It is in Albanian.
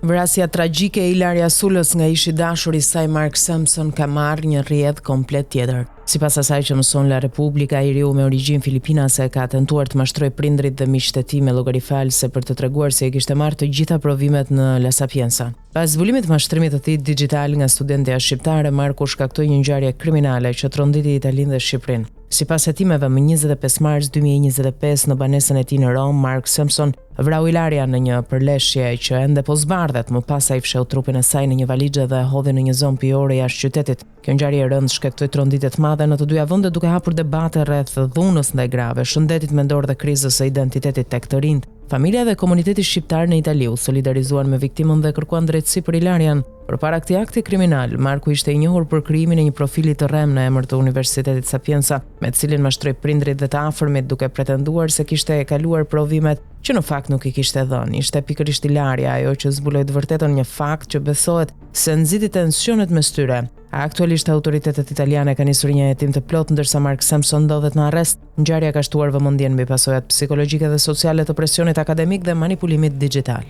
Vrasja tragjike e Ilaria Sulës nga ishi dashur i saj Mark Sampson ka marrë një rrjedh komplet tjetër. Sipas asaj që mëson La Repubblica, ai riu me origjinë filipinase ka tentuar të mashtrojë prindrit dhe miqtë e tij me llogari false për të treguar se e kishte marrë të gjitha provimet në La Sapienza. Pas zbulimit të mashtrimit të tij digital nga studentja shqiptare, Marku shkaktoi një ngjarje kriminale që tronditi Italinë dhe Shqipërinë. Sipas hetimeve, më 25 mars 2025 në banesën e tij në Rom, Mark Sampson vrau Ilaria në një përleshje që ende po zbardhet. Më pas ai fsheu trupin e saj në një valixhe dhe hodhi në një zonë pijore jashtë qytetit. Kjo ngjarje e rëndë shkaktoi tronditje të mëdha në të dyja vendet, duke hapur debate rreth dhunës ndaj grave, shëndetit mendor dhe krizës së identitetit tek të rinjt. Familja dhe komuniteti shqiptar në Itali u solidarizuan me viktimën dhe kërkuan drejtësi për Ilarian. Përpara këtij akti kriminal, Marku ishte i njohur për krijimin e një profili të rrem në emër të Universitetit Sapienza, me të cilin mashtroi prindrit dhe të afërmit duke pretenduar se kishte kaluar provimet që në fakt nuk i kishte dhënë. Ishte pikërisht Ilaria ajo që zbuloi të vërtetën, një fakt që besohet se nxiti tensionet mes tyre. Aktualisht autoritetet italiane kanë nisur një hetim të plotë ndërsa Mark Sampson ndodhet në arrest. Ngjarja ka shtuar vëmendjen mbi pasojat psikologjike dhe sociale të presionit akademik dhe manipulimit digjital.